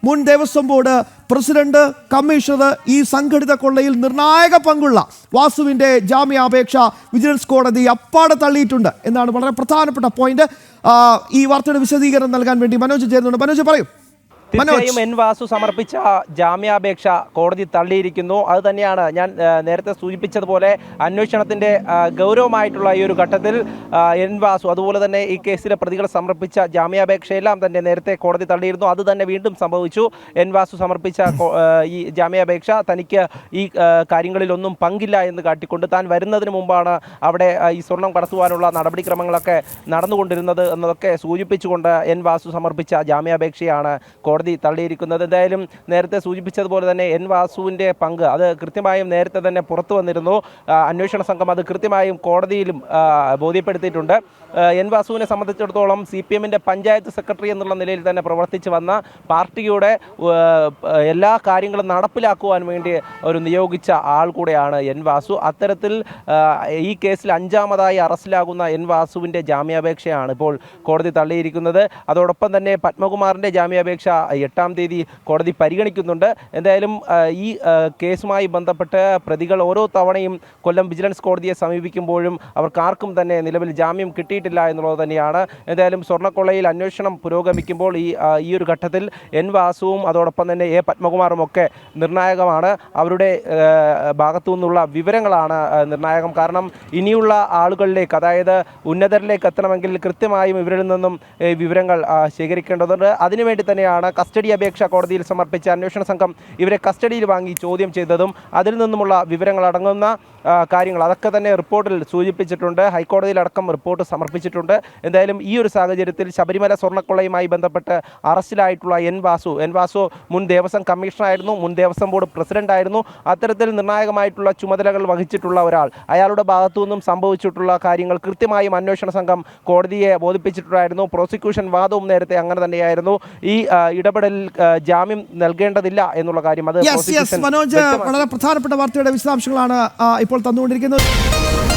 മുൻ Devaswom board president, commissioner ഈ സംഘടിത കൊള്ളയിൽ നിർണായക പങ്കുള്ള വാസുവിന്റെ ജാമ്യാപേക്ഷ വിജിലൻസ് കോടതി അപ്പാടെ തള്ളിയിട്ടുണ്ട് എന്നാണ് വളരെ പ്രധാനപ്പെട്ട പോയിന്റ്. ഈ വാർത്തയുടെ വിശദീകരണം നൽകാൻ വേണ്ടി മനോജ് ചേരുന്നുണ്ട്. മനോജ് പറയൂ. തീർച്ചയായും എൻ വാസു സമർപ്പിച്ച ജാമ്യാപേക്ഷ കോടതി തള്ളിയിരിക്കുന്നു. അത് തന്നെയാണ് ഞാൻ നേരത്തെ സൂചിപ്പിച്ചതുപോലെ അന്വേഷണത്തിൻ്റെ ഗൗരവമായിട്ടുള്ള ഈ ഒരു ഘട്ടത്തിൽ എൻ വാസു അതുപോലെ തന്നെ ഈ കേസിലെ പ്രതികൾ സമർപ്പിച്ച ജാമ്യാപേക്ഷയെല്ലാം തന്നെ നേരത്തെ കോടതി തള്ളിയിരുന്നു. അത് തന്നെ വീണ്ടും സംഭവിച്ചു. എൻ വാസു സമർപ്പിച്ച ഈ ജാമ്യാപേക്ഷ തനിക്ക് ഈ കാര്യങ്ങളിലൊന്നും പങ്കില്ല എന്ന് കാട്ടിക്കൊണ്ട് താൻ വരുന്നതിന് മുമ്പാണ് അവിടെ ഈ സ്വർണം കടത്തുവാനുള്ള നടപടിക്രമങ്ങളൊക്കെ നടന്നുകൊണ്ടിരുന്നത് എന്നതൊക്കെ സൂചിപ്പിച്ചുകൊണ്ട് എൻ വാസു സമർപ്പിച്ച ജാമ്യാപേക്ഷയാണ് കോടതി തള്ളിയിരിക്കുന്നത്. എന്തായാലും നേരത്തെ സൂചിപ്പിച്ചതുപോലെ തന്നെ എൻ വാസുവിൻ്റെ പങ്ക് അത് കൃത്യമായും നേരത്തെ തന്നെ പുറത്തു വന്നിരുന്നു. അന്വേഷണ സംഘം അത് കൃത്യമായും കോടതിയിലും ബോധ്യപ്പെടുത്തിയിട്ടുണ്ട്. എൻ വാസുവിനെ സംബന്ധിച്ചിടത്തോളം CPMൻ്റെ പഞ്ചായത്ത് സെക്രട്ടറി എന്നുള്ള നിലയിൽ തന്നെ പ്രവർത്തിച്ച് വന്ന പാർട്ടിയുടെ എല്ലാ കാര്യങ്ങളും നടപ്പിലാക്കുവാൻ വേണ്ടി ഒരു നിയോഗിച്ച ആൾ കൂടെയാണ് എൻ വാസു. അത്തരത്തിൽ ഈ കേസിൽ 5ാമതായി അറസ്റ്റിലാകുന്ന എൻ വാസുവിൻ്റെ ജാമ്യാപേക്ഷയാണ് ഇപ്പോൾ കോടതി തള്ളിയിരിക്കുന്നത്. അതോടൊപ്പം തന്നെ പത്മകുമാറിൻ്റെ ജാമ്യാപേക്ഷ 8ാം തീയതി കോടതി പരിഗണിക്കുന്നുണ്ട്. എന്തായാലും ഈ കേസുമായി ബന്ധപ്പെട്ട് പ്രതികൾ ഓരോ തവണയും കൊല്ലം വിജിലൻസ് കോടതിയെ സമീപിക്കുമ്പോഴും അവർക്കാർക്കും തന്നെ നിലവിൽ ജാമ്യം കിട്ടിയിട്ടില്ല എന്നുള്ളത് തന്നെയാണ്. എന്തായാലും സ്വർണ്ണക്കൊള്ളയിൽ അന്വേഷണം പുരോഗമിക്കുമ്പോൾ ഈ ഒരു ഘട്ടത്തിൽ എൻ വാസുവും അതോടൊപ്പം തന്നെ പത്മകുമാറും ഒക്കെ നിർണായകമാണ്. അവരുടെ ഭാഗത്തു നിന്നുള്ള വിവരങ്ങളാണ് നിർണായകം. കാരണം ഇനിയുള്ള ആളുകളിലേക്ക്, അതായത് ഉന്നതരിലേക്ക് എത്തണമെങ്കിൽ കൃത്യമായും ഇവരിൽ നിന്നും വിവരങ്ങൾ ശേഖരിക്കേണ്ടതുണ്ട്. അതിനുവേണ്ടി തന്നെയാണ് കസ്റ്റഡി അപേക്ഷ കോടതിയിൽ സമർപ്പിച്ച അന്വേഷണ സംഘം ഇവരെ കസ്റ്റഡിയിൽ വാങ്ങി ചോദ്യം ചെയ്തതും അതിൽ നിന്നുമുള്ള വിവരങ്ങൾ അടങ്ങുന്ന കാര്യങ്ങൾ അതൊക്കെ തന്നെ റിപ്പോർട്ടിൽ സൂചിപ്പിച്ചിട്ടുണ്ട്. ഹൈക്കോടതിയിലടക്കം റിപ്പോർട്ട് സമർപ്പിച്ചിട്ടുണ്ട്. എന്തായാലും ഈ ഒരു സാഹചര്യത്തിൽ ശബരിമല സ്വർണ്ണക്കൊള്ളയുമായി ബന്ധപ്പെട്ട് അറസ്റ്റിലായിട്ടുള്ള എൻ വാസു മുൻ ദേവസ്വം കമ്മീഷണറായിരുന്നു, മുൻ ദേവസ്വം ബോർഡ് പ്രസിഡന്റായിരുന്നു. അത്തരത്തിൽ നിർണായകമായിട്ടുള്ള ചുമതലകൾ വഹിച്ചിട്ടുള്ള ഒരാൾ, അയാളുടെ ഭാഗത്തു നിന്നും സംഭവിച്ചിട്ടുള്ള കാര്യങ്ങൾ കൃത്യമായും അന്വേഷണ സംഘം കോടതിയെ ബോധിപ്പിച്ചിട്ടുണ്ടായിരുന്നു. പ്രോസിക്യൂഷൻ വാദവും നേരത്തെ അങ്ങനെ തന്നെയായിരുന്നു. ഈ ഇടപെടലിൽ ജാമ്യം നൽകേണ്ടതില്ല എന്നുള്ള കാര്യം അത് മനോജ് വളരെ പ്രധാനപ്പെട്ട വാർത്തയുടെ വിശദാംശങ്ങളാണ് ഇപ്പോൾ തന്നുകൊണ്ടിരിക്കുന്നത്.